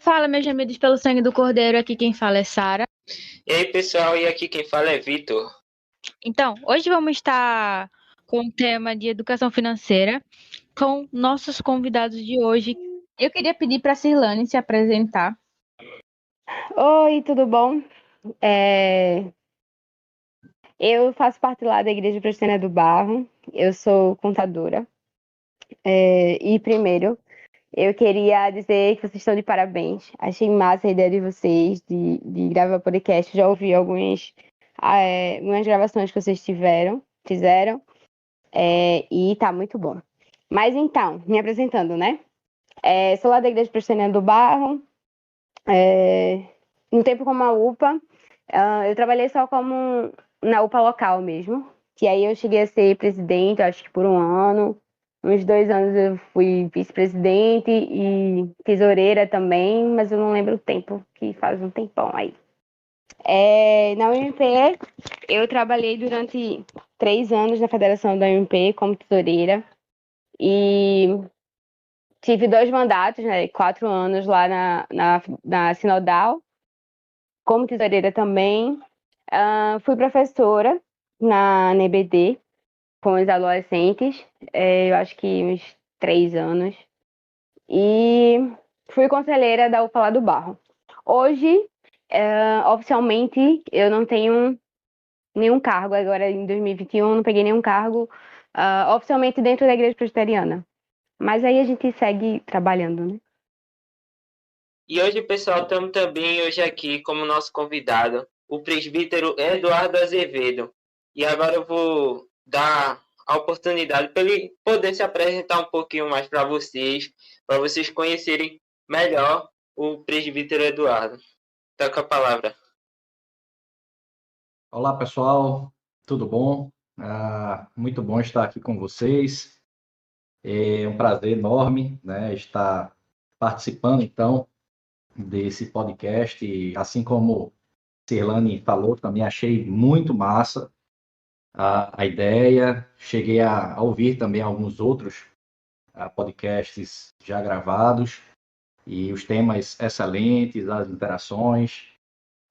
Fala, meus gemidos pelo sangue do Cordeiro, aqui quem fala é Sara. E aí, pessoal, e aqui quem fala é Vitor. Então, hoje vamos estar com o tema de educação financeira com nossos convidados de hoje. Eu queria pedir para a Cirlane se apresentar. Oi, tudo bom? Eu faço parte lá da Igreja Presbiteriana do Barro, eu sou contadora. E primeiro, eu queria dizer que vocês estão de parabéns. Achei massa a ideia de vocês de gravar podcast. Já ouvi algumas gravações que vocês fizeram, e tá muito bom. Mas então, me apresentando, né? Sou lá da Igreja Presbiteriana do Barro. No tempo como a UPA, eu trabalhei só como na UPA local mesmo, que aí eu cheguei a ser presidente, acho que por um ano. Uns 2 anos eu fui vice-presidente e tesoureira também, mas eu não lembro o tempo, que faz um tempão aí. Na UMP, eu trabalhei durante 3 anos na federação da UMP como tesoureira e tive 2 mandatos, né, 4 anos lá na Sinodal, como tesoureira também. Fui professora na EBD com os adolescentes, eu acho que uns 3 anos. E fui conselheira da UPA lá do Barro. Hoje, oficialmente, eu não tenho nenhum cargo. Agora, em 2021, não peguei nenhum cargo oficialmente dentro da Igreja Presbiteriana. Mas aí a gente segue trabalhando, né? E hoje, pessoal, estamos também hoje aqui como nosso convidado, o presbítero Eduardo Azevedo. E agora eu vou dar a oportunidade para ele poder se apresentar um pouquinho mais para vocês conhecerem melhor o presbítero Eduardo. Tá com a palavra. Olá, pessoal, tudo bom? Muito bom estar aqui com vocês. É um prazer enorme, né, estar participando, então, desse podcast. E, assim como Cirlane falou, também achei muito massa a ideia. Cheguei a ouvir também alguns outros podcasts já gravados e os temas excelentes, as interações.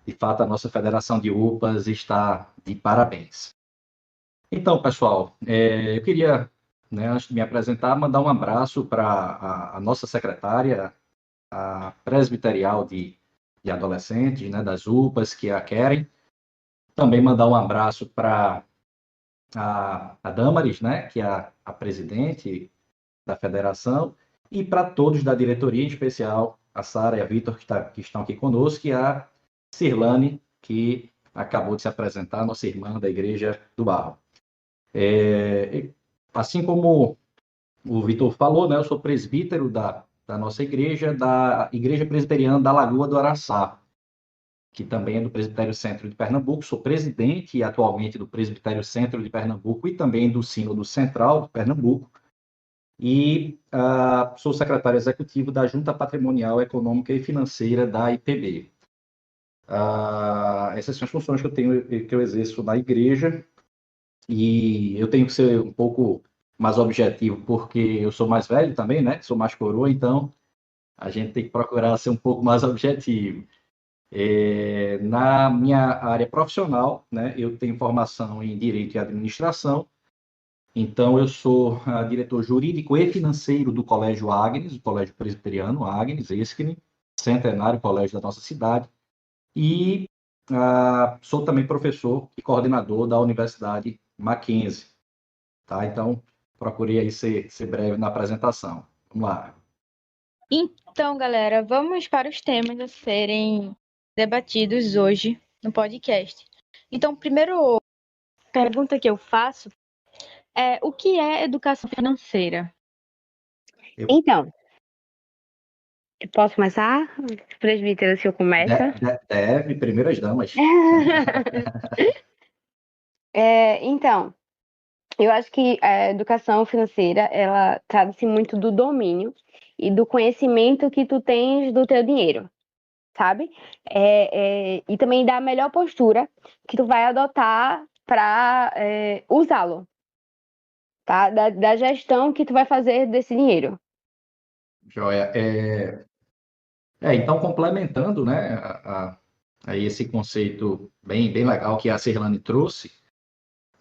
De fato, a nossa Federação de UPAs está de parabéns. Então, pessoal, eu queria, né, antes de me apresentar, mandar um abraço para a nossa secretária, a presbiterial de adolescentes, né, das UPAs, que a querem. Também mandar um abraço para a Damaris, né, que é a presidente da federação, e para todos da diretoria, em especial a Sara e a Vitor, que estão aqui conosco, e a Cirlane, que acabou de se apresentar, nossa irmã da Igreja do Barro. Assim como o Vitor falou, né, eu sou presbítero da nossa igreja, da Igreja Presbiteriana da Lagoa do Araçá, que também é do Presbitério Centro de Pernambuco. Sou presidente atualmente do Presbitério Centro de Pernambuco e também do Sínodo Central de Pernambuco. E sou secretário executivo da Junta Patrimonial, Econômica e Financeira da IPB. Essas são as funções que eu exerço na igreja. E eu tenho que ser um pouco mais objetivo, porque eu sou mais velho também, né? Sou mais coroa, então a gente tem que procurar ser um pouco mais objetivo. Na minha área profissional, né, eu tenho formação em Direito e Administração, então eu sou diretor jurídico e financeiro do Colégio Agnes, o Colégio Presbiteriano Agnes, ESCNE, centenário colégio da nossa cidade, e sou também professor e coordenador da Universidade Mackenzie. Tá? Então, procurei aí ser breve na apresentação. Vamos lá. Então, galera, vamos para os temas a serem debatidos hoje no podcast. Então, primeiro pergunta que eu faço é: o que é educação financeira? Então, eu posso começar? Presbítero, se eu começo? Deve, primeiras damas. Então, eu acho que a educação financeira, ela trata-se muito do domínio e do conhecimento que tu tens do teu dinheiro, sabe? E também da melhor postura que tu vai adotar para usá-lo, tá? Da gestão que tu vai fazer desse dinheiro. Joia. Então, complementando, né, a esse conceito bem legal que a Serlane trouxe,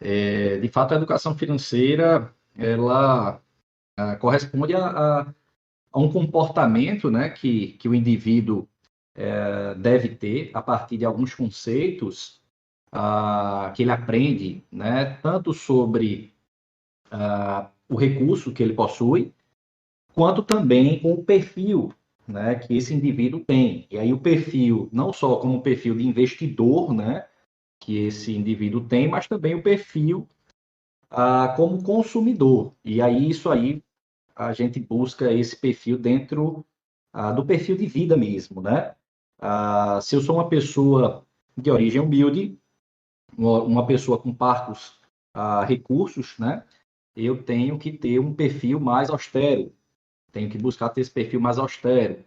de fato, a educação financeira, ela corresponde a um comportamento, né, que o indivíduo deve ter a partir de alguns conceitos que ele aprende, né, tanto sobre o recurso que ele possui, quanto também com o perfil, né, que esse indivíduo tem. E aí o perfil, não só como perfil de investidor, né, que esse indivíduo tem, mas também o perfil como consumidor. E aí isso aí a gente busca esse perfil dentro do perfil de vida mesmo, né? Se eu sou uma pessoa de origem humilde, uma pessoa com parcos recursos, né? Eu tenho que ter um perfil mais austero, tenho que buscar ter esse perfil mais austero,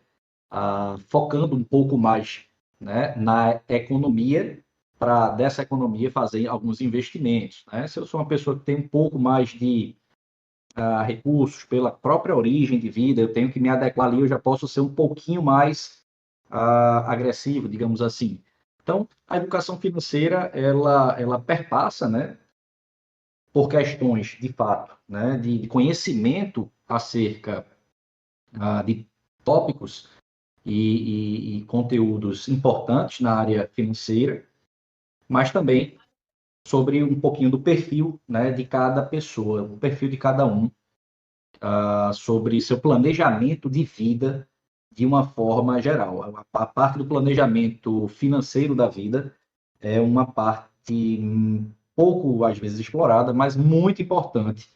focando um pouco mais, né, na economia, para dessa economia fazer alguns investimentos, né? Se eu sou uma pessoa que tem um pouco mais de recursos pela própria origem de vida, eu tenho que me adequar ali, eu já posso ser um pouquinho mais agressivo, digamos assim. Então, a educação financeira, ela perpassa, né, por questões, de fato, né, de conhecimento acerca de tópicos e conteúdos importantes na área financeira, mas também sobre um pouquinho do perfil, né, de cada pessoa, o perfil de cada um, sobre seu planejamento de vida de uma forma geral. A parte do planejamento financeiro da vida é uma parte pouco, às vezes, explorada, mas muito importante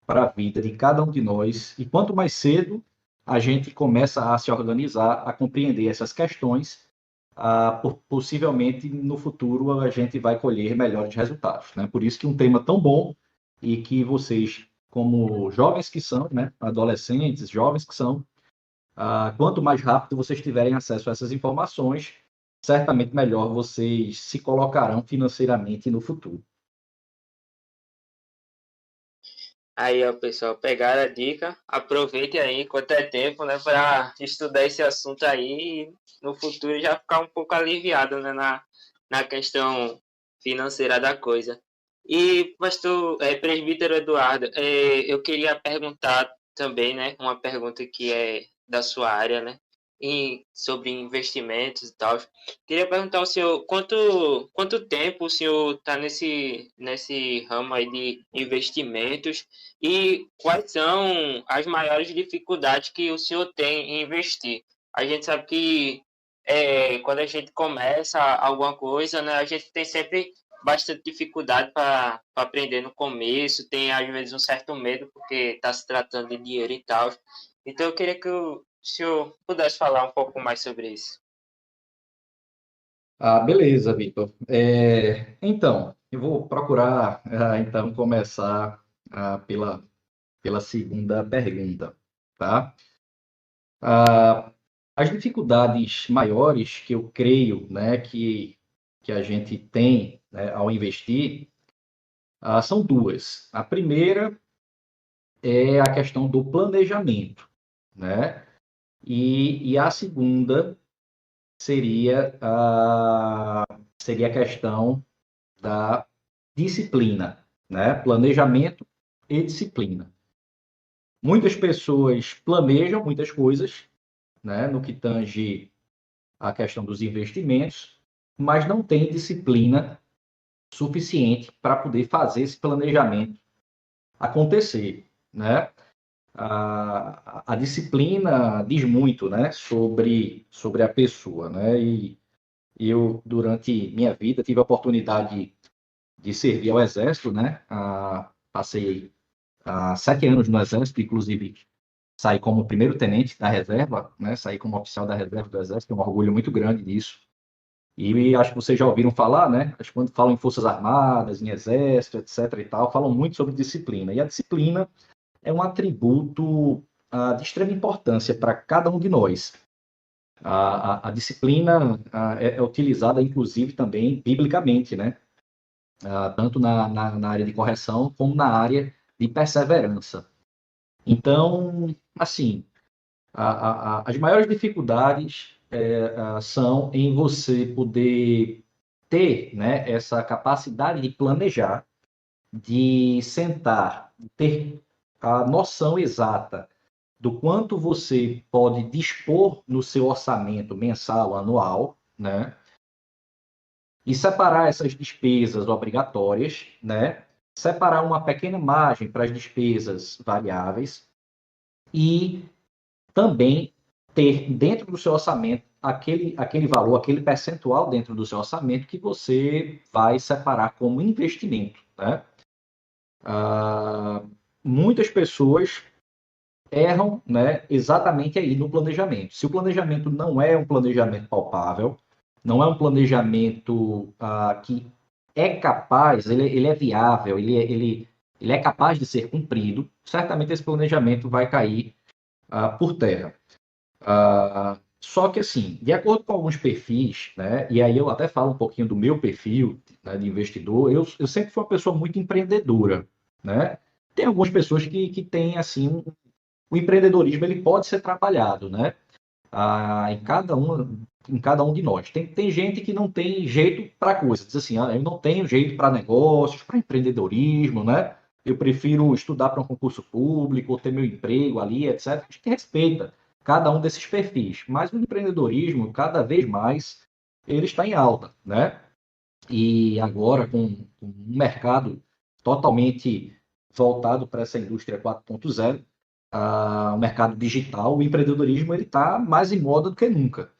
para a vida de cada um de nós. E quanto mais cedo a gente começa a se organizar, a compreender essas questões, possivelmente no futuro a gente vai colher melhores resultados, né? Por isso que um tema tão bom e que vocês, como jovens que são, né, adolescentes, jovens que são, quanto mais rápido vocês tiverem acesso a essas informações, certamente melhor vocês se colocarão financeiramente no futuro. Aí, ó, pessoal, pegaram a dica, aproveite aí enquanto é tempo, né, para estudar esse assunto aí e no futuro já ficar um pouco aliviado, né, na questão financeira da coisa. E, pastor, presbítero Eduardo, eu queria perguntar também, né, uma pergunta que é da sua área, né, sobre investimentos e tal. Queria perguntar ao senhor quanto tempo o senhor está nesse ramo aí de investimentos e quais são as maiores dificuldades que o senhor tem em investir. A gente sabe que quando a gente começa alguma coisa, né, a gente tem sempre bastante dificuldade para aprender no começo, tem às vezes um certo medo porque está se tratando de dinheiro e tal. Então eu queria que o senhor pudesse falar um pouco mais sobre isso. Beleza, Vitor. Então, eu vou procurar então começar pela segunda pergunta, tá? As dificuldades maiores que eu creio, né, que a gente tem, né, ao investir, são duas. A primeira é a questão do planejamento, né? E a segunda seria a questão da disciplina, né? Planejamento e disciplina. Muitas pessoas planejam muitas coisas, né, no que tange a questão dos investimentos, mas não têm disciplina suficiente para poder fazer esse planejamento acontecer, né? A disciplina diz muito, né, sobre a pessoa, né? E eu, durante minha vida, tive a oportunidade de servir ao Exército, né? Passei 7 anos no Exército, inclusive saí como primeiro tenente da reserva, né? Saí como oficial da reserva do Exército, tenho um orgulho muito grande disso. E acho que vocês já ouviram falar, né? Acho que quando falam em Forças Armadas, em Exército, etc. e tal, falam muito sobre disciplina. E a disciplina é um atributo de extrema importância para cada um de nós. A disciplina é utilizada, inclusive, também biblicamente, né? Tanto na área de correção como na área de perseverança. Então, assim, as maiores dificuldades são em você poder ter, né, essa capacidade de planejar, de sentar, ter a noção exata do quanto você pode dispor no seu orçamento mensal, anual, né? E separar essas despesas obrigatórias, né? Separar uma pequena margem para as despesas variáveis e também ter dentro do seu orçamento aquele valor, aquele percentual dentro do seu orçamento que você vai separar como investimento, né? Muitas pessoas erram, né, exatamente aí no planejamento. Se o planejamento não é um planejamento palpável, não é um planejamento que é capaz, ele é viável, ele é capaz de ser cumprido, certamente esse planejamento vai cair por terra. Só que, assim, de acordo com alguns perfis, né, e aí eu até falo um pouquinho do meu perfil, né, de investidor, eu sempre fui uma pessoa muito empreendedora, né? Tem algumas pessoas que têm, assim, o empreendedorismo ele pode ser trabalhado, né? Em cada um de nós. Tem gente que não tem jeito para coisa, diz assim, eu não tenho jeito para negócios, para empreendedorismo, né? Eu prefiro estudar para um concurso público, ou ter meu emprego ali, etc. A gente respeita cada um desses perfis, mas o empreendedorismo, cada vez mais, ele está em alta, né? E agora, com um mercado totalmente voltado para essa indústria 4.0, o mercado digital, o empreendedorismo ele está mais em moda do que nunca,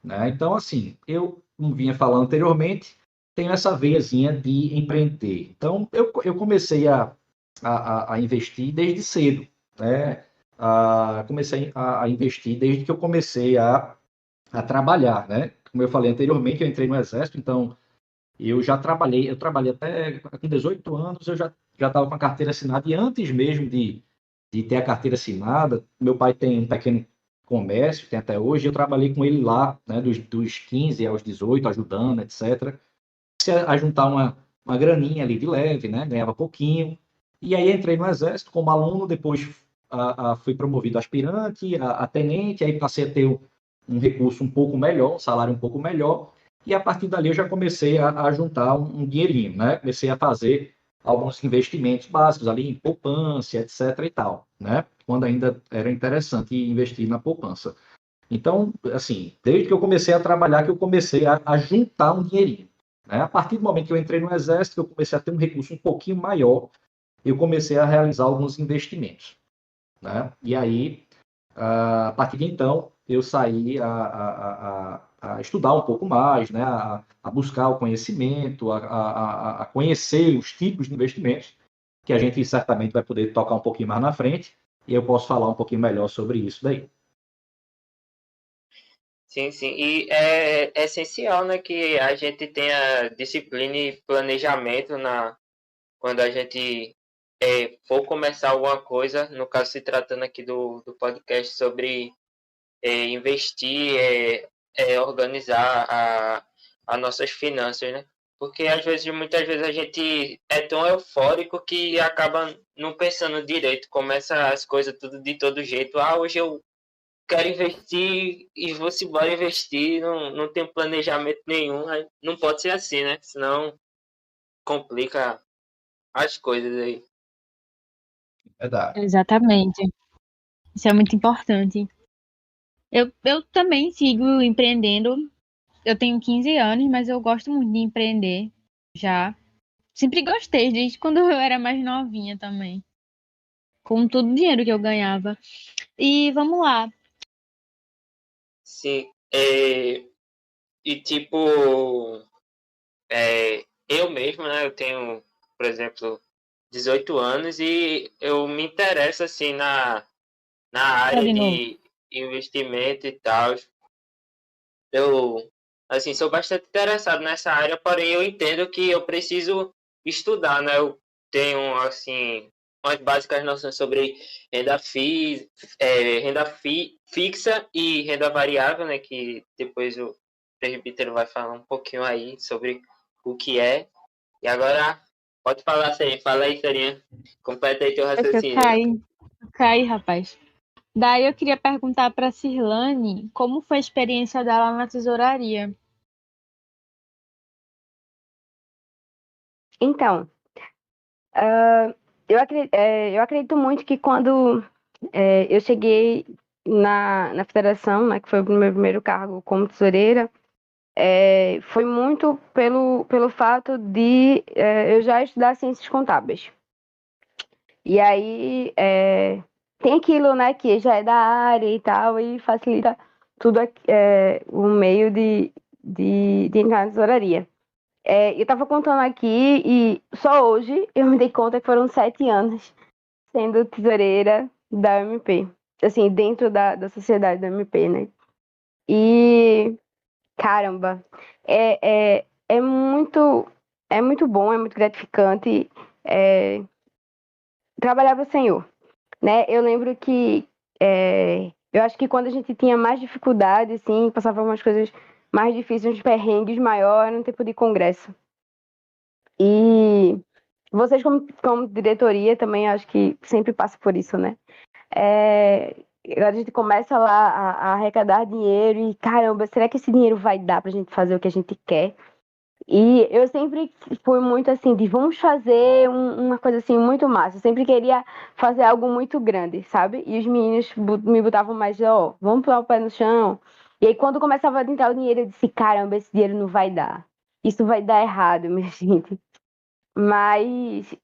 né? Então, assim, eu, como vinha falando anteriormente, tenho essa veiazinha de empreender. Então, eu comecei a investir desde cedo, né? Comecei a investir desde que eu comecei a trabalhar, né? Como eu falei anteriormente, eu entrei no Exército, então eu trabalhei até com 18 anos, eu já estava com a carteira assinada, e antes mesmo de ter a carteira assinada, meu pai tem um pequeno comércio, tem até hoje, eu trabalhei com ele lá, né, dos 15 aos 18, ajudando, etc. Comecei a juntar uma graninha ali de leve, né, ganhava pouquinho, e aí entrei no Exército como aluno, depois fui promovido a aspirante, a tenente, aí passei a ter um recurso um pouco melhor, um salário um pouco melhor, e a partir dali eu já comecei a juntar um dinheirinho, né? Comecei a fazer alguns investimentos básicos ali em poupança, etc e tal, né? Quando ainda era interessante investir na poupança. Então, assim, desde que eu comecei a trabalhar, que eu comecei a juntar um dinheirinho, né? A partir do momento que eu entrei no Exército, que eu comecei a ter um recurso um pouquinho maior, eu comecei a realizar alguns investimentos, né? E aí, a partir de então, eu saí a estudar um pouco mais, né? A buscar o conhecimento, a conhecer os tipos de investimentos, que a gente certamente vai poder tocar um pouquinho mais na frente, e eu posso falar um pouquinho melhor sobre isso daí. Sim, sim. E é essencial, né, que a gente tenha disciplina e planejamento quando a gente for começar alguma coisa, no caso se tratando aqui do podcast sobre investir, organizar as nossas finanças, né? Porque às vezes, muitas vezes a gente é tão eufórico que acaba não pensando direito, começa as coisas tudo de todo jeito. Hoje eu quero investir e vou-se embora investir, não tem planejamento nenhum, não pode ser assim, né? Senão complica as coisas aí. Verdade. Exatamente. Isso é muito importante. Eu também sigo empreendendo. Eu tenho 15 anos, mas eu gosto muito de empreender já. Sempre gostei, desde quando eu era mais novinha também. Com todo o dinheiro que eu ganhava. E vamos lá. Sim, e tipo, eu mesmo, né? Eu tenho, por exemplo, 18 anos e eu me interesso assim na Fala área de novo. de investimento e tal. Eu, assim, sou bastante interessado nessa área, porém eu entendo que eu preciso estudar, né? Eu tenho, assim, umas básicas noções sobre fixa e renda variável, né? Que depois o presbítero vai falar um pouquinho aí sobre o que é. E agora, pode falar, Serinha. Fala aí, Serinha. Completa aí teu Poxa, raciocínio. eu caí, rapaz. Daí eu queria perguntar para a Cirlane como foi a experiência dela na tesouraria. Então, eu acredito muito que quando eu cheguei na federação, né, que foi o meu primeiro cargo como tesoureira, foi muito pelo fato de eu já estudar ciências contábeis. E aí tem aquilo, né, que já é da área e tal, e facilita tudo o meio de entrar na tesouraria. Eu estava contando aqui e só hoje eu me dei conta que foram 7 anos sendo tesoureira da UMP, assim, dentro da sociedade da UMP, né? E caramba, é muito bom, é muito gratificante trabalhar para o Senhor, né? Eu lembro que eu acho que quando a gente tinha mais dificuldade, assim, passava por umas coisas mais difíceis, uns perrengues maior, era no tempo de congresso. E vocês, como diretoria, também acho que sempre passa por isso, né? A gente começa lá a arrecadar dinheiro e, caramba, será que esse dinheiro vai dar pra gente fazer o que a gente quer? E eu sempre fui muito assim, de vamos fazer uma coisa assim muito massa. Eu sempre queria fazer algo muito grande, sabe? E os meninos me botavam mais, ó, vamos pular o pé no chão. E aí quando começava a entrar o dinheiro, eu disse, caramba, esse dinheiro não vai dar. Isso vai dar errado, minha gente. Mas,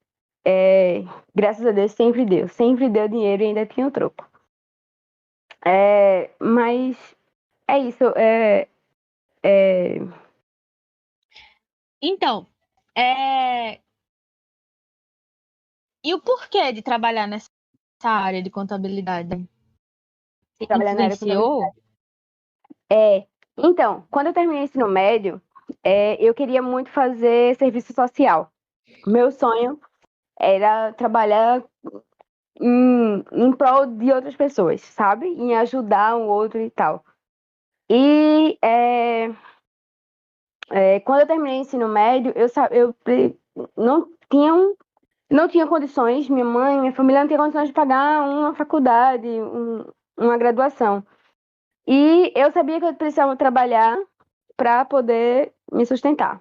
graças a Deus, sempre deu dinheiro e ainda tinha o troco. Mas é isso. Então, e o porquê de trabalhar nessa área de contabilidade? Te Trabalhar na área de influenciou? contabilidade. Então, quando eu terminei o ensino médio, eu queria muito fazer serviço social. Meu sonho era trabalhar em prol de outras pessoas, sabe? Em ajudar um outro e tal. E quando eu terminei o ensino médio, não tinha, não tinha condições, minha família não tinha condições de pagar uma faculdade, uma graduação. E eu sabia que eu precisava trabalhar para poder me sustentar.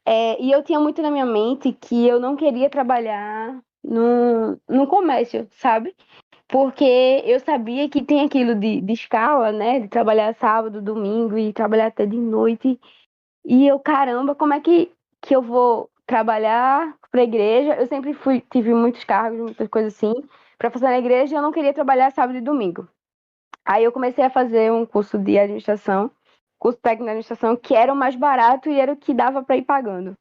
E eu tinha muito na minha mente que eu não queria trabalhar no comércio, sabe? Porque eu sabia que tem aquilo de escala, né? De trabalhar sábado, domingo e trabalhar até de noite. E eu, caramba, como é que eu vou trabalhar para a igreja? Eu sempre tive muitos cargos, muitas coisas assim, para fazer na igreja e eu não queria trabalhar sábado e domingo. Aí eu comecei a fazer um curso de administração, curso técnico de administração, que era o mais barato e era o que dava para ir pagando.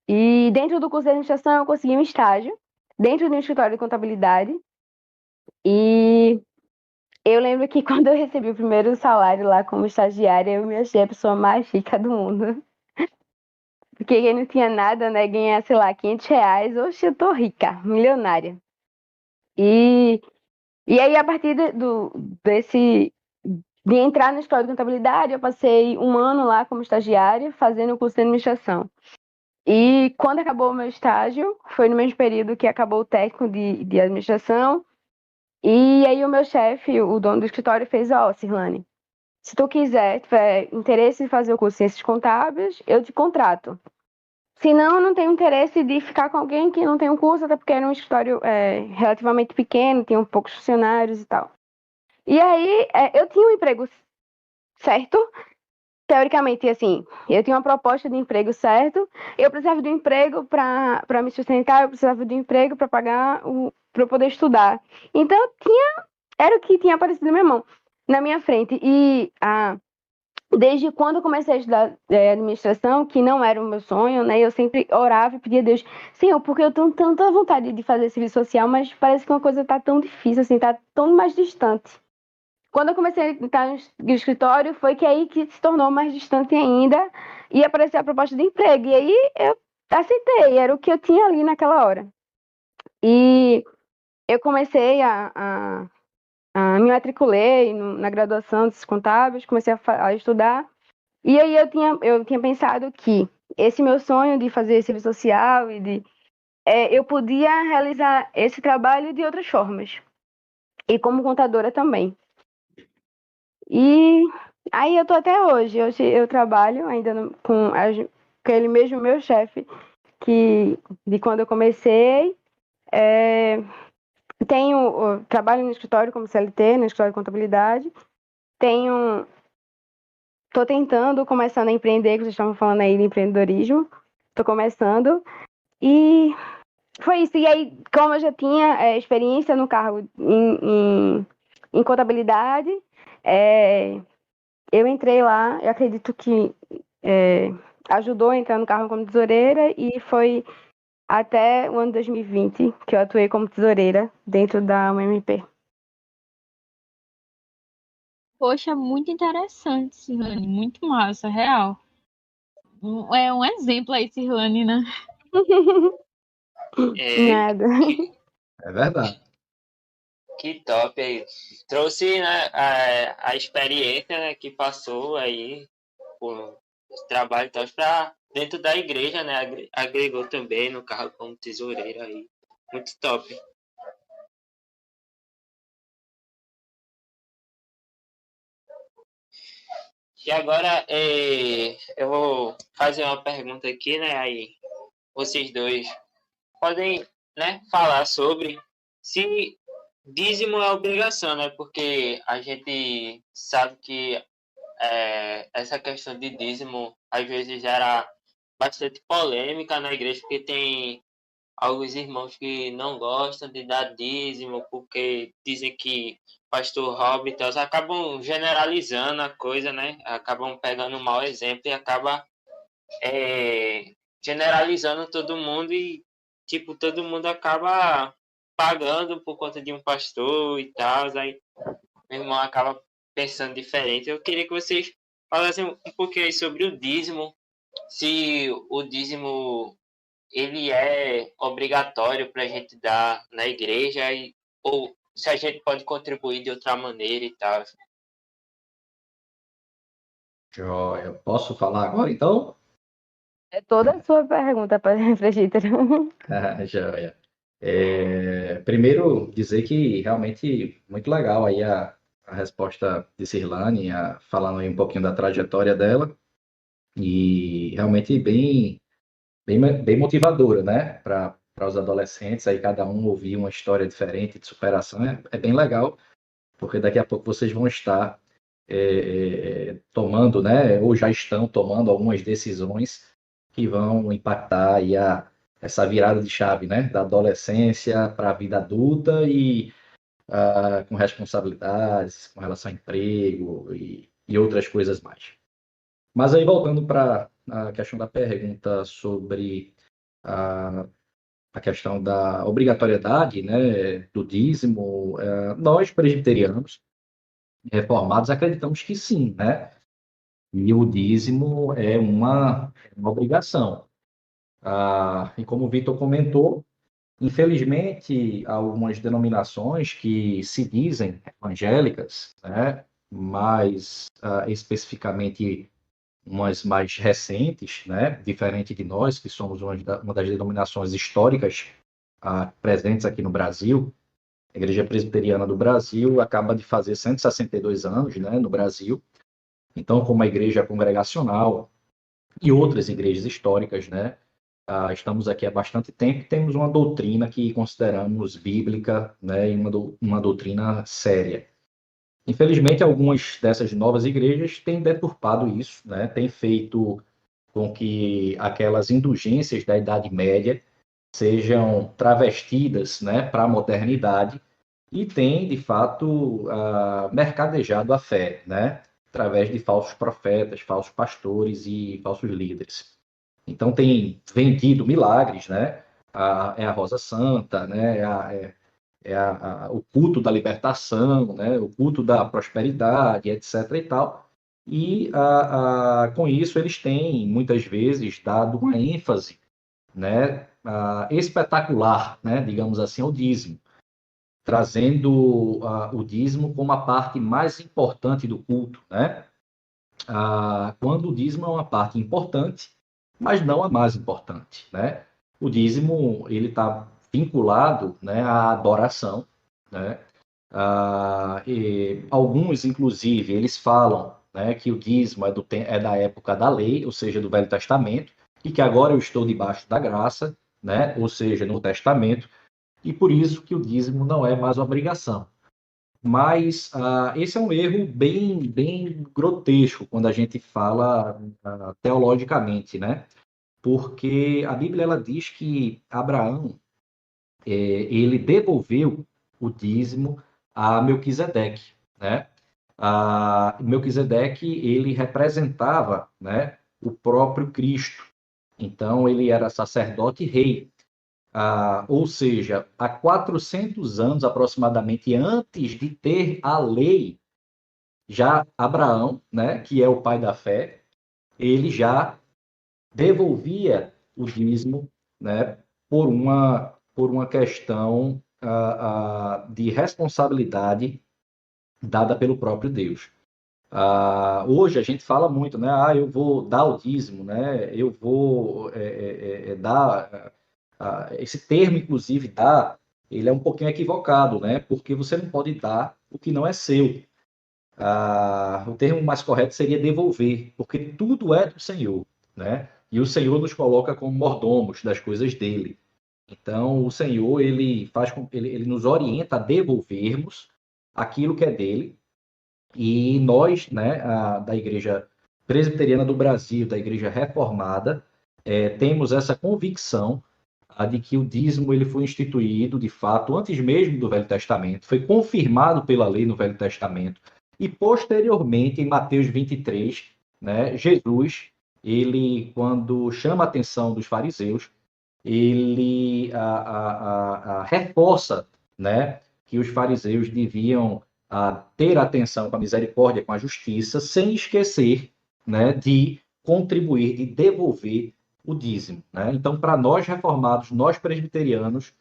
E dentro do curso de administração eu consegui um estágio dentro de um escritório de contabilidade. E eu lembro que quando eu recebi o primeiro salário lá como estagiária, eu me achei a pessoa mais rica do mundo. Porque quem não tinha nada, né, ganhar, sei lá, R$ 500, oxe, eu tô rica, milionária. E, e aí, a partir de entrar na escola de contabilidade, eu passei um ano lá como estagiária, fazendo o curso de administração. E quando acabou o meu estágio, foi no mesmo período que acabou o técnico de administração. E aí o meu chefe, o dono do escritório, fez, ó, Cirlane, se tu tiver interesse em fazer o curso de Ciências Contábeis, eu te contrato. Se não, não tenho interesse de ficar com alguém que não tem um curso, até porque era um escritório relativamente pequeno, tinha poucos funcionários e tal. E aí eu tinha um emprego certo, teoricamente, assim, eu tinha uma proposta de emprego certo, eu precisava de um emprego para me sustentar, eu precisava de um emprego para pagar, para eu poder estudar. Então, era o que tinha aparecido na minha frente. E desde quando eu comecei a estudar administração, que não era o meu sonho, né, eu sempre orava e pedia a Deus, Senhor, porque eu tenho tanta vontade de fazer serviço social, mas parece que uma coisa tá tão difícil, assim, tá tão mais distante. Quando eu comecei a entrar no escritório, foi que aí que se tornou mais distante ainda e apareceu a proposta de emprego. E aí eu aceitei, era o que eu tinha ali naquela hora. E eu comecei me matriculei na graduação de Ciências Contábeis, comecei a estudar. E aí eu tinha pensado que esse meu sonho de fazer serviço social e eu podia realizar esse trabalho de outras formas. E como contadora também. E aí eu tô até hoje. Eu trabalho ainda com aquele mesmo meu chefe que de quando eu comecei. Trabalho no escritório como CLT, no escritório de contabilidade. Tô tentando, começando a empreender, que vocês estavam falando aí de empreendedorismo. Tô começando. E foi isso. E aí, como eu já tinha experiência no cargo em contabilidade, eu entrei lá. Eu acredito que ajudou a entrar no cargo como tesoureira, e foi até o ano 2020 que eu atuei como tesoureira dentro da UMP. Poxa, muito interessante, Sirlane. Muito massa, real. É um exemplo aí, Sirlane, né? É, Nada. É verdade. que top aí. Trouxe, né, a experiência, né, que passou aí por esse trabalho para dentro da igreja, né? Agregou também no cargo como tesoureira aí. Muito top. E agora eu vou fazer uma pergunta aqui, né? Aí vocês dois podem, né, falar sobre se dízimo é obrigação, né? Porque a gente sabe que essa questão de dízimo às vezes gera bastante polêmica na igreja, porque tem alguns irmãos que não gostam de dar dízimo, porque dizem que pastor rouba e tal, acabam generalizando a coisa, né? Acabam pegando um mau exemplo e acaba generalizando todo mundo e, tipo, todo mundo acaba pagando por conta de um pastor e tal, aí meu irmão acaba pensando diferente. Eu queria que vocês falassem um pouquinho aí sobre o dízimo, se o dízimo ele é obrigatório para a gente dar na igreja ou se a gente pode contribuir de outra maneira e tal. Eu posso falar agora, então? É toda a sua pergunta, presbítero. Joia. Primeiro, dizer que realmente muito legal aí a resposta de Cirlane, falando aí um pouquinho da trajetória dela, e realmente bem motivadora, né? Para os adolescentes, aí cada um ouvir uma história diferente de superação, é bem legal, porque daqui a pouco vocês vão estar tomando, né? Ou já estão tomando algumas decisões que vão impactar aí essa virada de chave, né? Da adolescência para a vida adulta e com responsabilidades, com relação a emprego e outras coisas mais. Mas aí, voltando para a questão da pergunta sobre a questão da obrigatoriedade, né, do dízimo, nós, presbiterianos, reformados, acreditamos que sim, né? E o dízimo é uma obrigação. E como o Vitor comentou, infelizmente, há algumas denominações que se dizem evangélicas, né? Mas especificamente umas mais recentes, né? Diferente de nós, que somos uma das denominações históricas presentes aqui no Brasil. A Igreja Presbiteriana do Brasil acaba de fazer 162 anos, né, no Brasil. Então, como a igreja congregacional e outras igrejas históricas, né, estamos aqui há bastante tempo e temos uma doutrina que consideramos bíblica, né, e uma doutrina séria. Infelizmente, algumas dessas novas igrejas têm deturpado isso, né, têm feito com que aquelas indulgências da Idade Média sejam travestidas, né, para a modernidade e têm, de fato, mercadejado a fé, né, através de falsos profetas, falsos pastores e falsos líderes. Então, tem vendido milagres, né, é a Rosa Santa, né, o culto da libertação, né, o culto da prosperidade, etc. e tal. E com isso eles têm muitas vezes dado uma ênfase, né, espetacular, né, digamos assim, ao dízimo, trazendo o dízimo como a parte mais importante do culto, né? Quando o dízimo é uma parte importante, mas não a mais importante, né? o dízimo ele está vinculado, né, à adoração, né? E alguns, inclusive, eles falam, né, que o dízimo é da época da lei, ou seja, do Velho Testamento, e que agora eu estou debaixo da graça, né, ou seja, no Testamento, e por isso que o dízimo não é mais obrigação. Mas esse é um erro bem grotesco quando a gente fala teologicamente, né? Porque a Bíblia ela diz que Abraão ele devolveu o dízimo a Melquisedeque, né? Melquisedeque ele representava, né, o próprio Cristo. Então ele era sacerdote e rei. Ou seja, há 400 anos aproximadamente antes de ter a lei, já Abraão, né, que é o pai da fé, ele já devolvia o dízimo, né, por uma questão de responsabilidade dada pelo próprio Deus. Hoje a gente fala muito, né? Eu vou dar o dízimo, né? Eu vou dar. Esse termo, inclusive, dar, ele é um pouquinho equivocado, né? Porque você não pode dar o que não é seu. O termo mais correto seria devolver, porque tudo é do Senhor, né? E o Senhor nos coloca como mordomos das coisas dele. Então, o Senhor, ele nos orienta a devolvermos aquilo que é dele, e nós, né, da Igreja Presbiteriana do Brasil, da Igreja Reformada, temos essa convicção de que o dízimo ele foi instituído, de fato, antes mesmo do Velho Testamento, foi confirmado pela lei no Velho Testamento, e posteriormente, em Mateus 23, né, Jesus, ele, quando chama a atenção dos fariseus, ele reforça, né, que os fariseus deviam ter atenção com a misericórdia, com a justiça, sem esquecer, né, de contribuir, de devolver o dízimo, né? Então, para nós reformados, nós presbiterianos,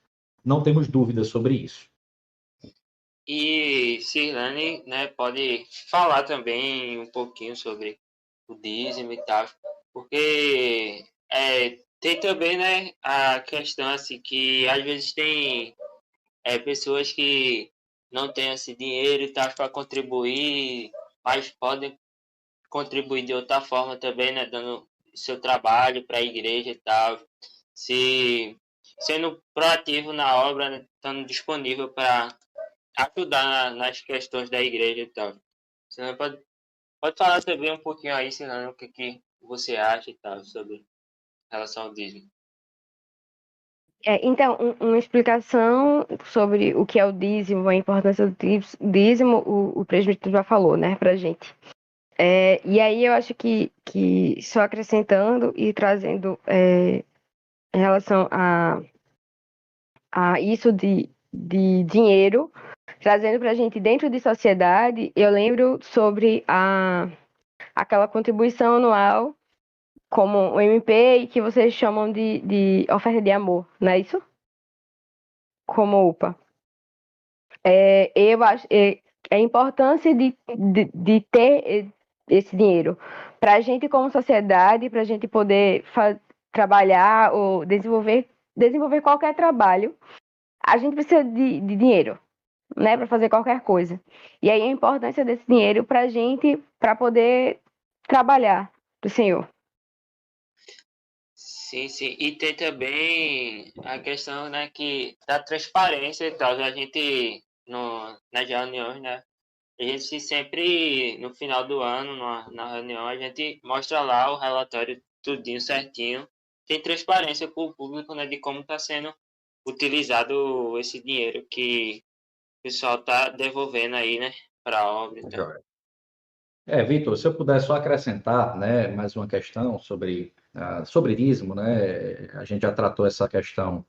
não temos dúvidas sobre isso. E Cirlane, né, pode falar também um pouquinho sobre o dízimo e tal, porque tem também, né, a questão assim que às vezes tem pessoas que não têm esse dinheiro e tal para contribuir, mas podem contribuir de outra forma também, né, dando seu trabalho para a igreja e tal, se sendo proativo na obra, né, estando disponível para ajudar nas questões da igreja e tal. Você pode falar também um pouquinho aí, Silvana, o que você acha e tal sobre relação ao dízimo. Então, uma explicação sobre o que é o dízimo, a importância do dízimo, o presbítero já falou, né, pra gente. E aí eu acho que só acrescentando e trazendo em relação a isso de dinheiro, trazendo pra gente dentro de sociedade, eu lembro sobre aquela contribuição anual como o MP que vocês chamam de oferta de amor, não é isso? Como UPA. Eu acho a importância de ter esse dinheiro para a gente como sociedade, para a gente poder trabalhar ou desenvolver qualquer trabalho, a gente precisa de dinheiro, né, para fazer qualquer coisa. E aí a importância desse dinheiro para a gente, para poder trabalhar para o Senhor. Sim, sim. E tem também a questão, né, da transparência e tal. A gente, nas reuniões, né, a gente sempre, no final do ano, na reunião, a gente mostra lá o relatório tudinho certinho. Tem transparência para o público, né, de como está sendo utilizado esse dinheiro que o pessoal está devolvendo aí, né, para a obra e tal. Vitor, se eu puder só acrescentar, né, mais uma questão sobre dízimo, né, a gente já tratou essa questão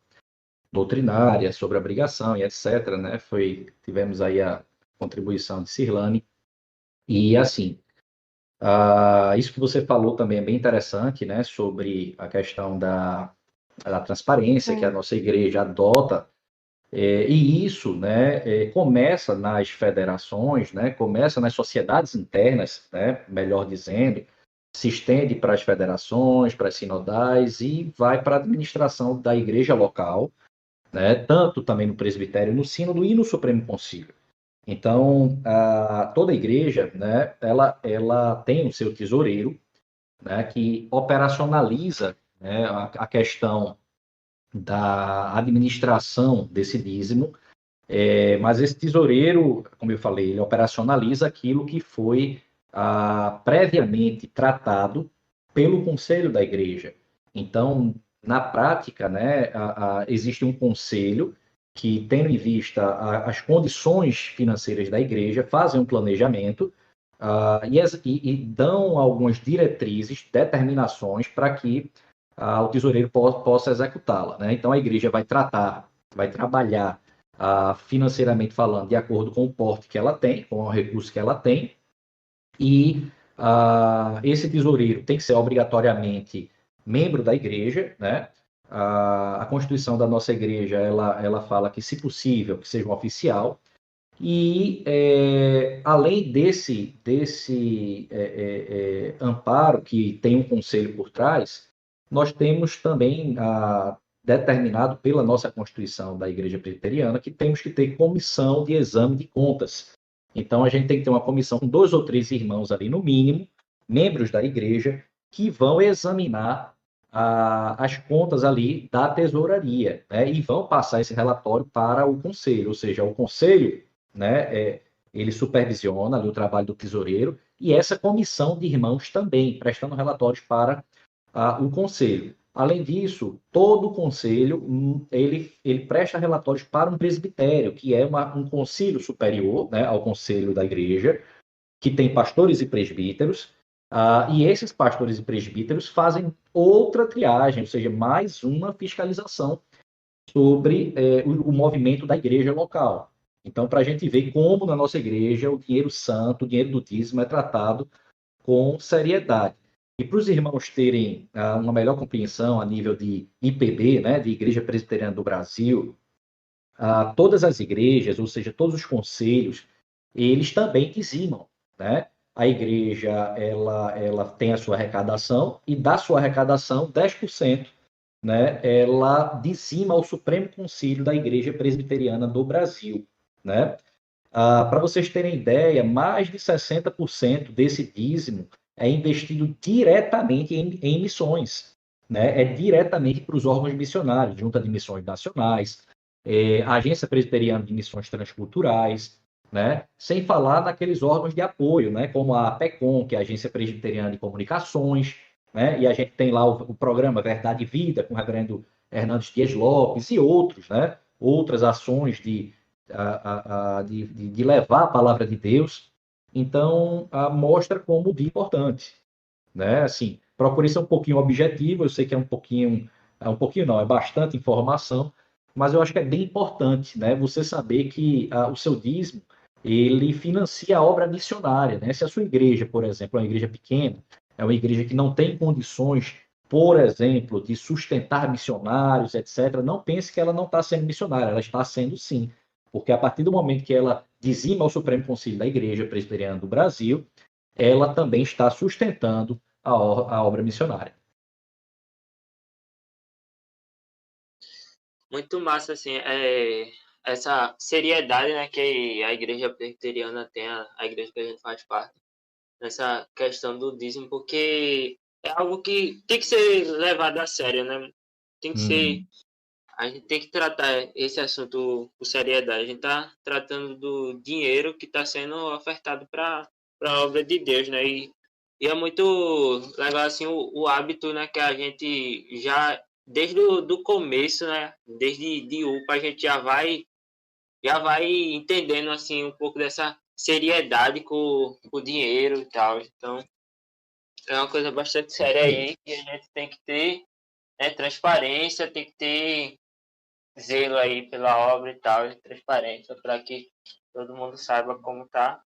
doutrinária, sobre obrigação e etc., né, tivemos aí a contribuição de Cirlane, e assim, isso que você falou também é bem interessante, né, sobre a questão da transparência que a nossa igreja adota, e isso, né, começa nas federações, né, começa nas sociedades internas, né, melhor dizendo, se estende para as federações, para as sinodais e vai para a administração da igreja local, né? Tanto também no presbitério, no sínodo e no Supremo Concílio. Então, toda igreja, né, ela tem o seu tesoureiro, né, que operacionaliza, né, a questão da administração desse dízimo, mas esse tesoureiro, como eu falei, ele operacionaliza aquilo que foi previamente tratado pelo conselho da igreja. Então, na prática, né, existe um conselho que, tendo em vista as condições financeiras da igreja, fazem um planejamento e dão algumas diretrizes, determinações para que o tesoureiro possa executá-la, né? Então, a igreja vai trabalhar financeiramente falando, de acordo com o porte que ela tem, com o recurso que ela tem, e esse tesoureiro tem que ser obrigatoriamente membro da igreja, né? A Constituição da nossa igreja, ela fala que, se possível, que seja um oficial, e além desse amparo que tem um conselho por trás, nós temos também determinado pela nossa Constituição da Igreja Presbiteriana que temos que ter comissão de exame de contas. Então, a gente tem que ter uma comissão com 2 ou 3 irmãos ali, no mínimo, membros da igreja, que vão examinar as contas ali da tesouraria, né? E vão passar esse relatório para o conselho, ou seja, o conselho, né, ele supervisiona ali o trabalho do tesoureiro e essa comissão de irmãos também, prestando relatórios para o conselho. Além disso, todo o conselho ele presta relatórios para um presbitério, que é um concílio superior, né, ao conselho da igreja, que tem pastores e presbíteros, e esses pastores e presbíteros fazem outra triagem, ou seja, mais uma fiscalização sobre o movimento da igreja local. Então, para a gente ver como na nossa igreja o dinheiro santo, o dinheiro do dízimo é tratado com seriedade. E para os irmãos terem uma melhor compreensão a nível de IPB, né, de Igreja Presbiteriana do Brasil, todas as igrejas, ou seja, todos os conselhos, eles também dizimam, né? A igreja, ela tem a sua arrecadação e da sua arrecadação, 10%, né, ela dizima ao Supremo Concílio da Igreja Presbiteriana do Brasil, né? Para vocês terem ideia, mais de 60% desse dízimo é investido diretamente em missões, né? É diretamente para os órgãos missionários, Junta de Missões Nacionais, Agência Presbiteriana de Missões Transculturais, né? Sem falar naqueles órgãos de apoio, né? Como a APECOM, que é a Agência Presbiteriana de Comunicações, né? E a gente tem lá o programa Verdade e Vida, com o reverendo Hernandes Dias Lopes e outros, né? Outras ações de levar a palavra de Deus. Então, mostra como de importante, né? Assim, procure ser um pouquinho objetivo, eu sei que é um pouquinho não, é bastante informação, mas eu acho que é bem importante, né? Você saber que o seu dízimo, ele financia a obra missionária, né? Se a sua igreja, por exemplo, é uma igreja pequena, é uma igreja que não tem condições, por exemplo, de sustentar missionários, etc., não pense que ela não está sendo missionária, ela está sendo sim, porque a partir do momento que ela dizima ao Supremo Concílio da Igreja Presbiteriana do Brasil, ela também está sustentando a obra missionária. Muito massa, assim, essa seriedade, né, que a igreja presbiteriana tem, a igreja que a gente faz parte, nessa questão do dízimo, porque é algo que tem que ser levado a sério, né? Tem que ser, a gente tem que tratar esse assunto com seriedade. A gente está tratando do dinheiro que está sendo ofertado para a obra de Deus, né? E é muito legal, assim, o hábito, né, que a gente já, desde do começo, né, desde de UPA, a gente já vai entendendo, assim, um pouco dessa seriedade com o dinheiro e tal. Então, é uma coisa bastante séria aí que a gente tem que ter, né, transparência, tem que ter zelo aí pela obra e tal, e transparência, para que todo mundo saiba como está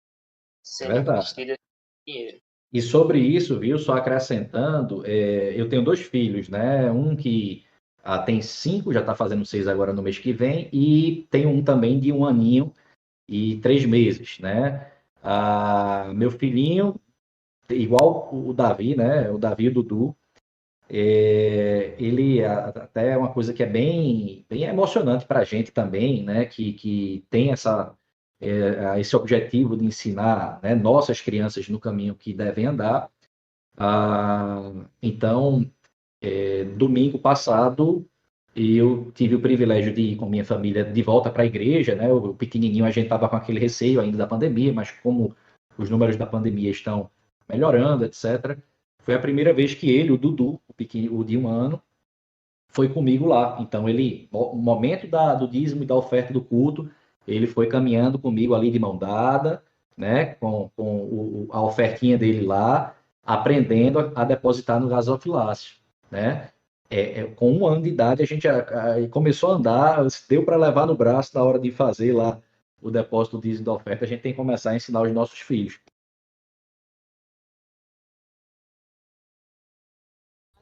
sendo investido esse dinheiro. E sobre isso, viu, só acrescentando, eu tenho 2 filhos, né? Um que tem 5, já está fazendo 6 agora no mês que vem, e tem um também de 1 aninho e 3 meses, né? Meu filhinho igual o Davi, né? O Davi e o Dudu, ele até é uma coisa que é bem, bem emocionante para a gente também, né? Que tem esse objetivo de ensinar, né, nossas crianças no caminho que devem andar. Então, domingo passado, eu tive o privilégio de ir com minha família de volta para a igreja, né? O pequenininho, a gente estava com aquele receio ainda da pandemia, mas como os números da pandemia estão melhorando, etc., foi a primeira vez que ele, o Dudu, o de 1 ano, foi comigo lá. Então, no momento do dízimo e da oferta do culto, ele foi caminhando comigo ali de mão dada, né? Com a ofertinha dele lá, aprendendo a depositar no gasofilácio, né? Com 1 ano de idade, a gente começou a andar, deu para levar no braço na hora de fazer lá o depósito do dízimo da oferta. A gente tem que começar a ensinar os nossos filhos.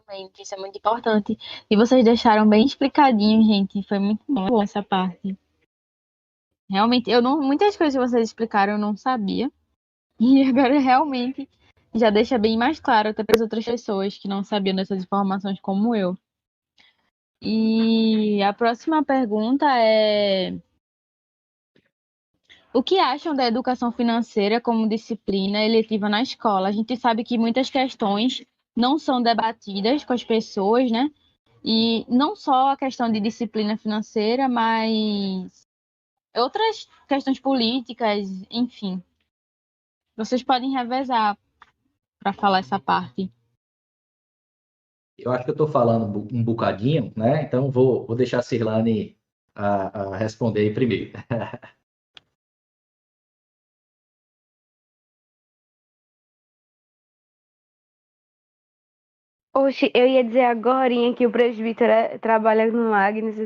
Realmente, isso é muito importante. E vocês deixaram bem explicadinho, gente. Foi muito bom essa parte. Realmente, eu não, muitas coisas que vocês explicaram eu não sabia. E agora realmente já deixa bem mais claro até para as outras pessoas que não sabiam dessas informações como eu. E a próxima pergunta é: o que acham da educação financeira como disciplina eletiva na escola? A gente sabe que muitas questões não são debatidas com as pessoas, né? E não só a questão de disciplina financeira, mas outras questões políticas, enfim. Vocês podem revezar para falar essa parte. Eu acho que eu estou falando um bocadinho, né? Então vou deixar a Cirlane a responder aí primeiro. Oxe, eu ia dizer agorinha que o presbítero trabalha no Agnes,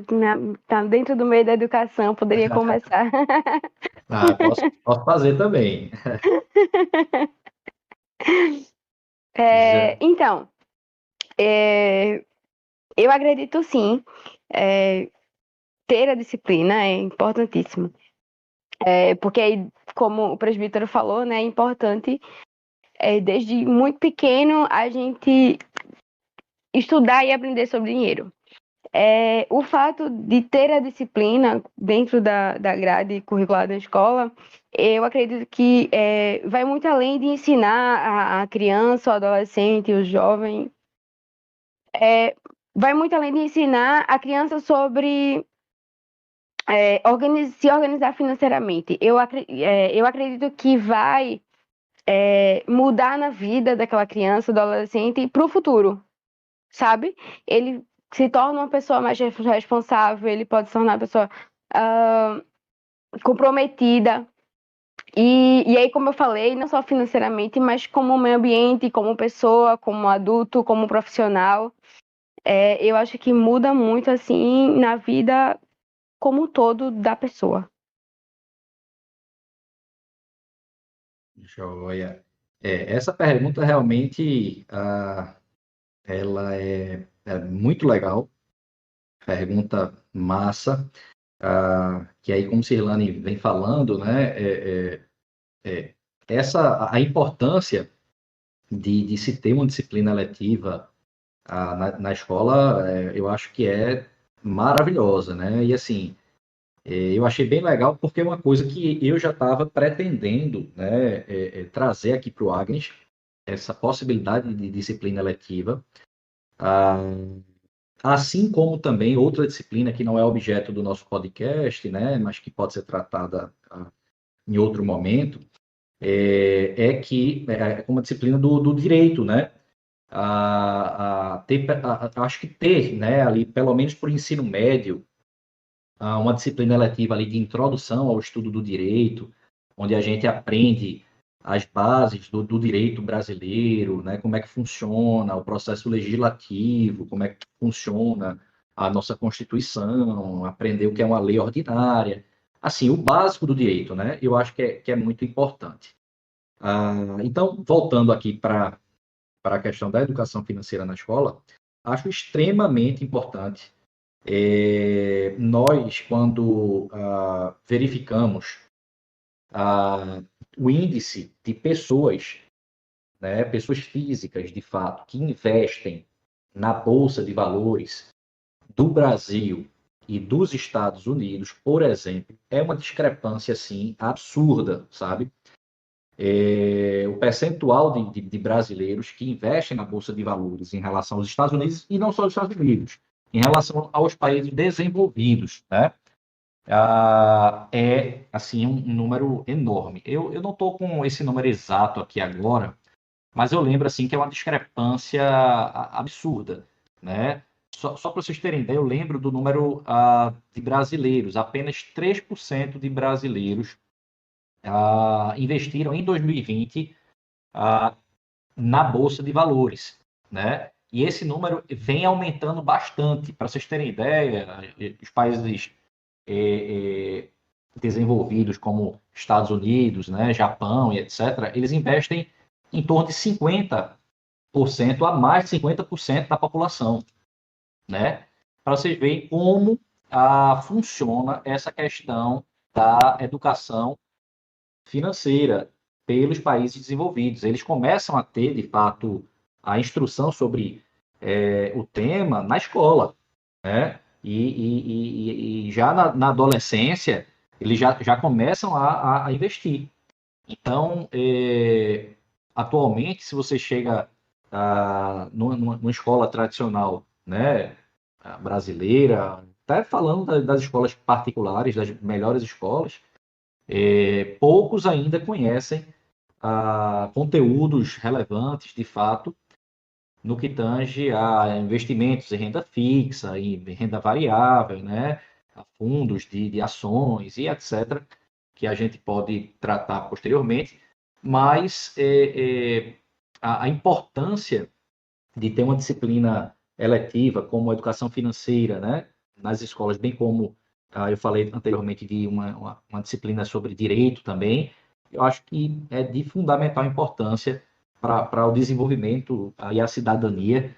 tá dentro do meio da educação, poderia começar. Posso fazer também. Já. Então, eu acredito sim, ter a disciplina é importantíssimo. Porque aí, como o presbítero falou, né, é importante, desde muito pequeno, a gente estudar e aprender sobre dinheiro. O fato de ter a disciplina dentro da grade curricular da escola, eu acredito que vai muito além de ensinar a criança, o adolescente, o jovem, vai muito além de ensinar a criança sobre se organizar financeiramente. Eu acredito que vai mudar na vida daquela criança, do adolescente, para o futuro, sabe? Ele se torna uma pessoa mais responsável, ele pode se tornar uma pessoa comprometida. E aí, como eu falei, não só financeiramente, mas como meio ambiente, como pessoa, como adulto, como profissional. Eu acho que muda muito, assim, na vida como um todo da pessoa. Joia. Essa pergunta realmente ela é muito legal, pergunta massa, que aí, como Cirlane vem falando, né, a importância de se ter uma disciplina letiva na escola, eu acho que é maravilhosa, né? E assim, eu achei bem legal porque é uma coisa que eu já estava pretendendo, né, trazer aqui para o Agnes, essa possibilidade de disciplina letiva, assim como também outra disciplina que não é objeto do nosso podcast, né, mas que pode ser tratada em outro momento, que é como a disciplina do direito, né? Acho que ter, né, ali, pelo menos para o ensino médio, uma disciplina eletiva ali de introdução ao estudo do direito, onde a gente aprende as bases do direito brasileiro, né, como é que funciona o processo legislativo, como é que funciona a nossa Constituição, aprender o que é uma lei ordinária, assim, o básico do direito, né, eu acho que é muito importante. Então, voltando aqui para a questão da educação financeira na escola, acho extremamente importante nós, quando verificamos o índice de pessoas, né, pessoas físicas, de fato, que investem na Bolsa de Valores do Brasil e dos Estados Unidos, por exemplo, é uma discrepância, assim, absurda, sabe? O percentual de brasileiros que investem na Bolsa de Valores em relação aos Estados Unidos, e não só aos Estados Unidos, em relação aos países desenvolvidos, né? É, assim, um número enorme. Eu não estou com esse número exato aqui agora, mas eu lembro, assim, que é uma discrepância absurda, né? Só para vocês terem ideia, eu lembro do número de brasileiros. Apenas 3% de brasileiros investiram em 2020 na Bolsa de Valores, né? E esse número vem aumentando bastante. Para vocês terem ideia, os países desenvolvidos como Estados Unidos, né, Japão e etc., eles investem em torno de 50% a mais de 50% da população, né? Para vocês verem como funciona essa questão da educação financeira pelos países desenvolvidos. Eles começam a ter, de fato, a instrução sobre o tema na escola, né? E já na adolescência, eles já começam a investir. Então, atualmente, se você chega numa escola tradicional, né, brasileira, até falando das escolas particulares, das melhores escolas, poucos ainda conhecem conteúdos relevantes, de fato, no que tange a investimentos em renda fixa, em renda variável, né, a fundos de ações e etc., que a gente pode tratar posteriormente, mas a importância de ter uma disciplina eletiva como a educação financeira, né, nas escolas, bem como eu falei anteriormente de uma disciplina sobre direito também, eu acho que é de fundamental importância para o desenvolvimento e a cidadania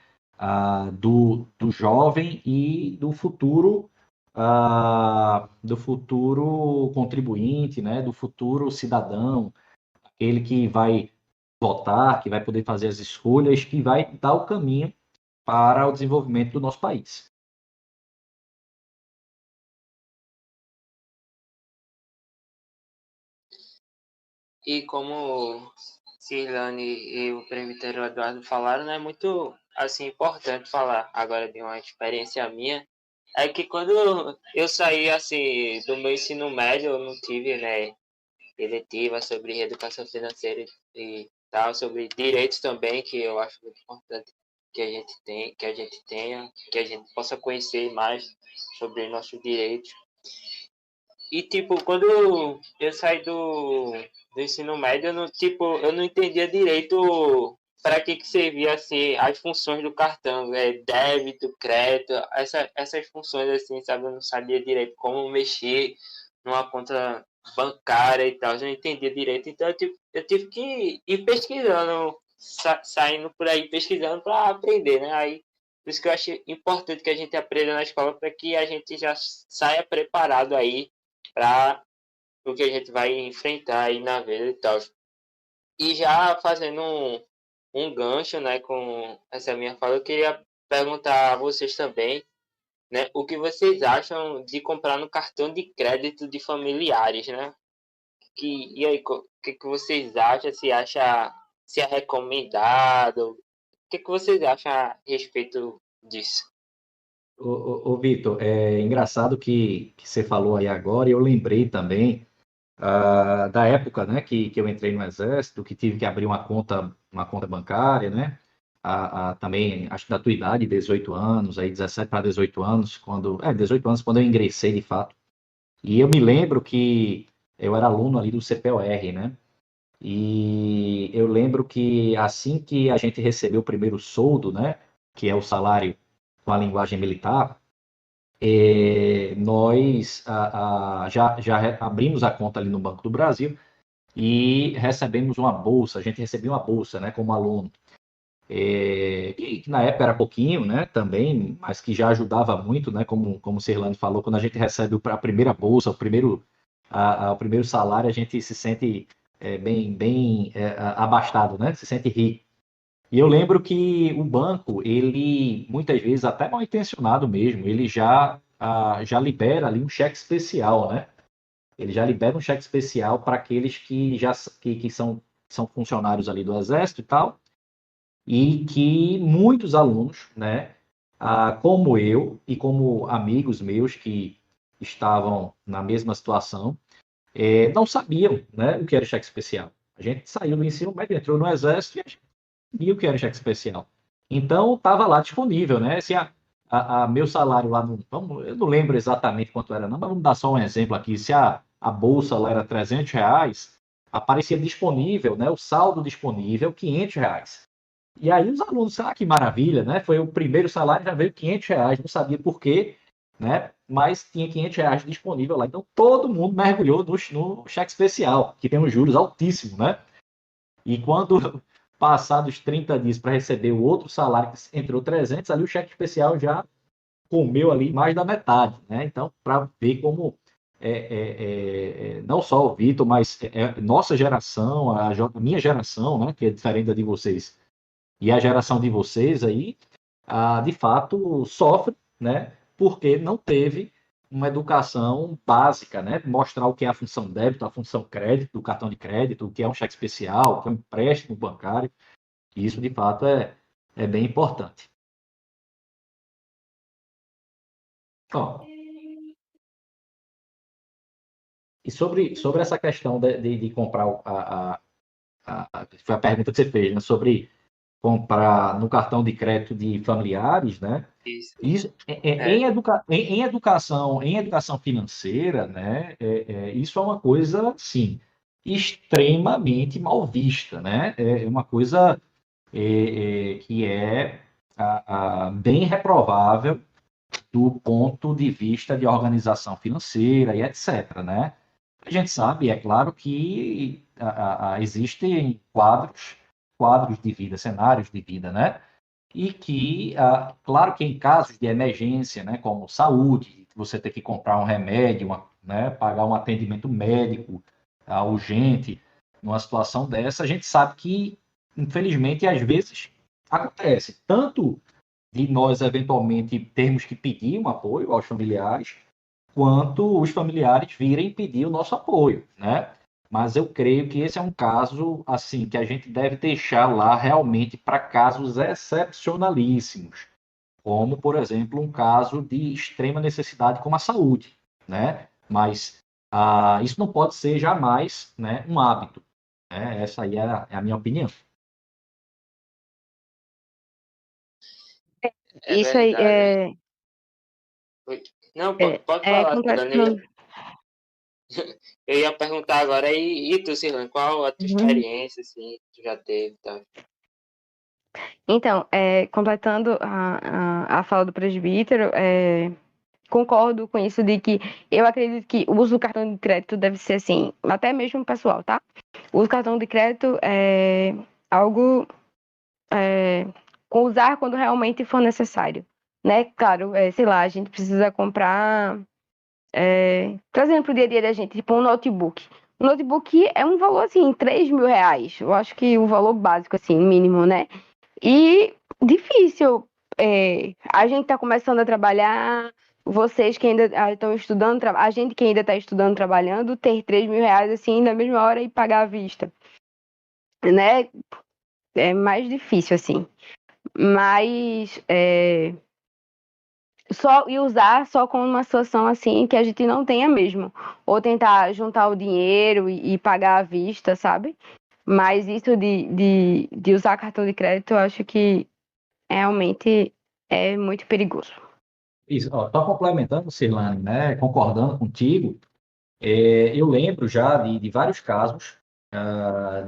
do jovem e do futuro contribuinte, né, do futuro cidadão, aquele que vai votar, que vai poder fazer as escolhas, que vai dar o caminho para o desenvolvimento do nosso país. E como Cirlane e o presbítero Eduardo falaram, né, é muito assim importante falar agora de uma experiência minha. É que quando eu saí assim do meu ensino médio, eu não tive, né, eletiva sobre educação financeira e tal, sobre direitos também, que eu acho muito importante que a gente tenha, que a gente possa conhecer mais sobre nossos direitos. E, tipo, quando eu saí do ensino médio, eu não entendia direito para que servia, assim, as funções do cartão, débito, crédito, essas funções, assim, sabe? Eu não sabia direito como mexer numa conta bancária e tal, eu não entendia direito. Então, eu tive que ir pesquisando, saindo por aí pesquisando para aprender, né? Aí, por isso que eu acho importante que a gente aprenda na escola para que a gente já saia preparado aí para o que a gente vai enfrentar aí na vida e tal. E já fazendo um gancho, né, com essa minha fala, eu queria perguntar a vocês também, né, o que vocês acham de comprar no cartão de crédito de familiares, né? E aí, o que vocês acham? Se é recomendado? O que vocês acham a respeito disso? Ô Vitor, é engraçado que você falou aí agora, e eu lembrei também da época, né, que eu entrei no Exército, que tive que abrir uma conta bancária, né, também, acho que da tua idade, 18 anos, aí 17 para 18 anos, 18 anos quando eu ingressei de fato. E eu me lembro que eu era aluno ali do CPOR, né, e eu lembro que assim que a gente recebeu o primeiro soldo, né, que é o salário com a linguagem militar, nós já abrimos a conta ali no Banco do Brasil e recebemos uma bolsa, a gente recebeu uma bolsa, né, como aluno, que na época era pouquinho, né, também, mas que já ajudava muito, né, como o Cirlane falou, quando a gente recebe a primeira bolsa, o primeiro salário, a gente se sente abastado, né? Se sente rico. E eu lembro que o banco, ele, muitas vezes, até mal intencionado mesmo, ele já libera ali um cheque especial, né? Ele já libera um cheque especial para aqueles que são funcionários ali do Exército e tal, e que muitos alunos, né, como eu e como amigos meus que estavam na mesma situação, não sabiam, né, o que era cheque especial. A gente saiu do ensino médio, entrou no Exército e a gente sabia o que era cheque especial. Então, estava lá disponível, né? Se meu salário lá, eu não lembro exatamente quanto era, não, mas vamos dar só um exemplo aqui. Se a bolsa lá era R$ 300, aparecia disponível, né? O saldo disponível, R$ 500. E aí os alunos, que maravilha, né? Foi o primeiro salário, já veio R$ 500, não sabia por quê, né? Mas tinha R$ 500 disponível lá. Então todo mundo mergulhou no cheque especial, que tem um juros altíssimo, né? E quando passados 30 dias para receber o outro salário, que entrou 300, ali o cheque especial já comeu ali mais da metade, né? Então, para ver como não só o Vitor, mas nossa geração, a minha geração, né, que é diferente da de vocês, e a geração de vocês aí, de fato, sofre, né, porque não teve uma educação básica, né, mostrar o que é a função débito, a função crédito, do cartão de crédito, o que é um cheque especial, o que é um empréstimo bancário, e isso, de fato, é bem importante. Ó, e sobre essa questão de comprar foi a pergunta que você fez, né, sobre comprar no cartão de crédito de familiares, né? Isso. Isso, em educação financeira, né? Isso é uma coisa, sim, extremamente mal vista, né? É uma coisa que é bem reprovável do ponto de vista de organização financeira e etc., né? A gente sabe, é claro, que existem quadros de vida, cenários de vida, né? E que, claro que em casos de emergência, né, como saúde, você ter que comprar um remédio, né, pagar um atendimento médico urgente, numa situação dessa, a gente sabe que, infelizmente, às vezes acontece. Tanto de nós, eventualmente, termos que pedir um apoio aos familiares, quanto os familiares virem pedir o nosso apoio, né? Mas eu creio que esse é um caso assim que a gente deve deixar lá realmente para casos excepcionalíssimos, como, por exemplo, um caso de extrema necessidade como a saúde, né? Mas isso não pode ser jamais, né, um hábito, né? Essa aí é a minha opinião. É Isso aí verdade. Não, pode falar, Silane. completando. Eu ia perguntar agora, e tu, Silane, qual a tua Uhum. experiência, assim, que tu já teve, tá? Então, completando a fala do presbítero, concordo com isso de que eu acredito que o uso do cartão de crédito deve ser assim, até mesmo pessoal, tá? O uso do cartão de crédito é algo usar quando realmente for necessário, né? Claro, sei lá, a gente precisa comprar, trazendo para o dia a dia da gente, tipo um notebook. Um notebook é um valor assim, R$ 3.000. Eu acho que o valor básico, assim, mínimo, né? E difícil. A gente está começando a trabalhar, vocês que ainda estão estudando, a gente que ainda está estudando, trabalhando, ter R$ 3.000 assim na mesma hora e pagar à vista, né? É mais difícil assim. Mas usar só com uma situação assim que a gente não tenha mesmo. Ou tentar juntar o dinheiro e pagar à vista, sabe? Mas isso de usar cartão de crédito, eu acho que realmente é muito perigoso. Isso, só complementando, Cirlane, né, concordando contigo, eu lembro já de vários casos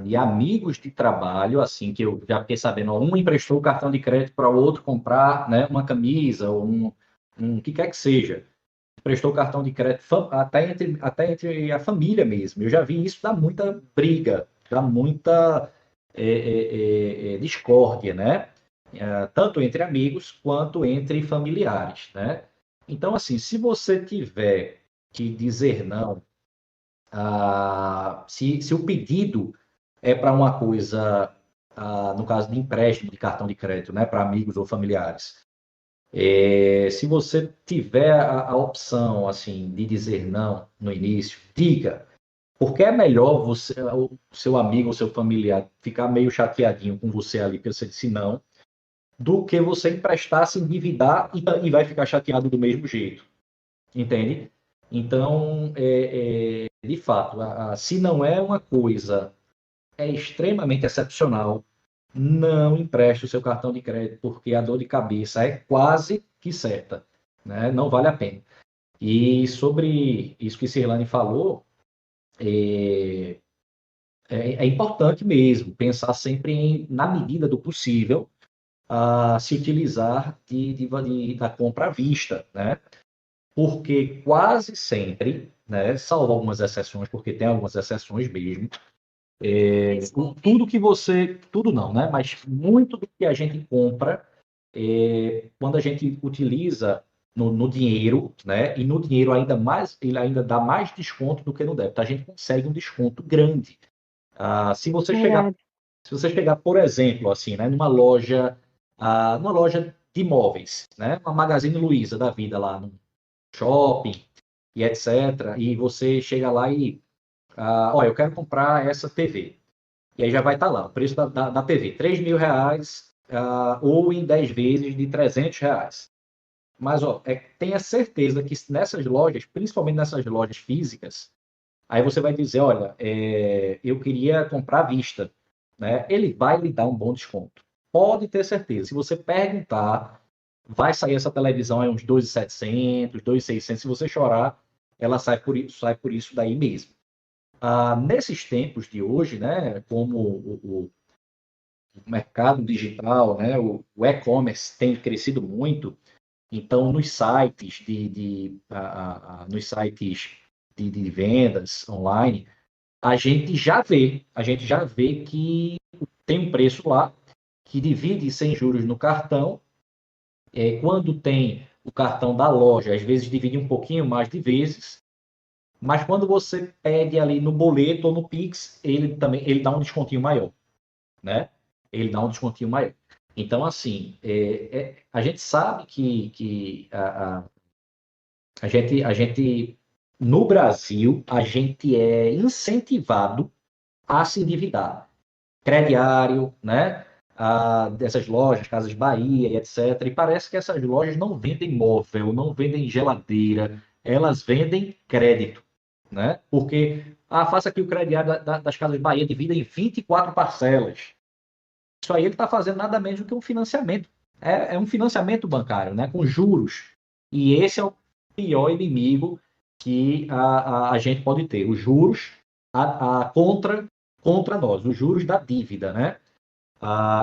de amigos de trabalho, assim, que eu já fiquei sabendo, um emprestou o cartão de crédito para o outro comprar, né, uma camisa ou um que quer que seja. Emprestou o cartão de crédito até entre a família mesmo. Eu já vi isso dar muita briga, dá muita discórdia, né? Tanto entre amigos quanto entre familiares, né? Então, assim, se você tiver que dizer não Se o pedido é para uma coisa, no caso de empréstimo de cartão de crédito, né, para amigos ou familiares, se você tiver a opção assim de dizer não no início, diga, porque é melhor o seu amigo ou seu familiar ficar meio chateadinho com você ali porque você disse não, do que você emprestar, se endividar e vai ficar chateado do mesmo jeito, entende? Então, de fato, se não é uma coisa extremamente excepcional, não empreste o seu cartão de crédito, porque a dor de cabeça é quase que certa, né? Não vale a pena. E sobre isso que Cirlane falou, é importante mesmo pensar sempre na medida do possível, se utilizar da compra à vista, né? Porque quase sempre, né, salvo algumas exceções, porque tem algumas exceções mesmo, tudo que tudo não, né? Mas muito do que a gente compra, quando a gente utiliza no dinheiro, né? E no dinheiro ainda mais, ele ainda dá mais desconto do que no débito. A gente consegue um desconto grande. Se você chegar, Verdade. se você chegar, por exemplo, assim, né? Numa loja de imóveis, né? Uma Magazine Luiza da vida lá no shopping e etc. E você chega lá e, olha, eu quero comprar essa TV. E aí já vai estar lá, o preço da TV, R$ 3.000, ou em 10 vezes de R$ 300. Mas, ó, tenha certeza que nessas lojas, principalmente nessas lojas físicas, aí você vai dizer, olha, eu queria comprar à vista, né? Ele vai lhe dar um bom desconto. Pode ter certeza. Se você perguntar, vai sair essa televisão aí uns 2.700, 2.600. Se você chorar, ela sai por isso daí mesmo. Nesses tempos de hoje, né, como o mercado digital, né, o e-commerce tem crescido muito, então nos sites de vendas online, a gente já vê que tem um preço lá que divide sem juros no cartão. Quando tem o cartão da loja, às vezes divide um pouquinho mais de vezes. Mas quando você pede ali no boleto ou no Pix, ele dá um descontinho maior, né? Ele dá um descontinho maior. Então, assim, a gente sabe que a gente, no Brasil, a gente é incentivado a se endividar. Crediário, né? Dessas lojas, Casas Bahia e etc. E parece que essas lojas não vendem móvel, não vendem geladeira, elas vendem crédito, né? Porque, faça aqui o crediário das Casas Bahia, divida em 24 parcelas. Isso aí ele está fazendo nada menos do que um financiamento. É um financiamento bancário, né? Com juros. E esse é o pior inimigo que a gente pode ter. Os juros contra nós, os juros da dívida, né?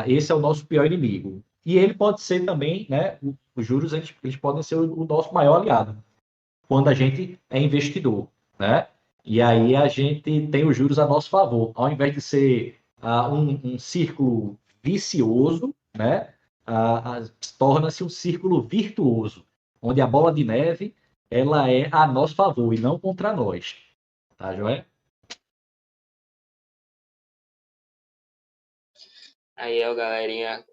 Esse é o nosso pior inimigo. E ele pode ser também, né? Os juros eles podem ser o nosso maior aliado quando a gente é investidor, né? E aí a gente tem os juros a nosso favor. Ao invés de ser um círculo vicioso, né? Torna-se um círculo virtuoso, onde a bola de neve ela é a nosso favor e não contra nós. Tá, joia? Aí, ó, galerinha,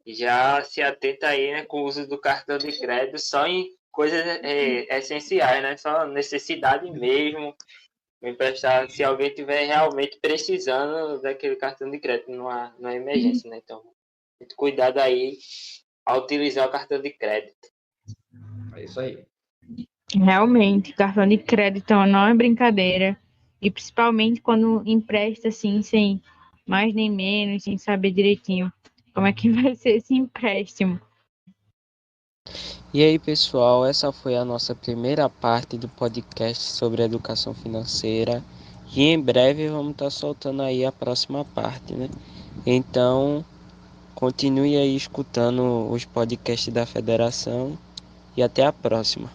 já se atenta aí, né, com o uso do cartão de crédito só em coisas essenciais, né? Só necessidade mesmo. Emprestar se alguém tiver realmente precisando daquele cartão de crédito numa emergência, né? Então, muito cuidado aí ao utilizar o cartão de crédito. É isso aí. Realmente, cartão de crédito não é brincadeira. E principalmente quando empresta assim, sem mais nem menos, sem saber direitinho como é que vai ser esse empréstimo. E aí, pessoal, essa foi a nossa primeira parte do podcast sobre educação financeira. E em breve vamos estar soltando aí a próxima parte, né? Então, continue aí escutando os podcasts da Federação e até a próxima.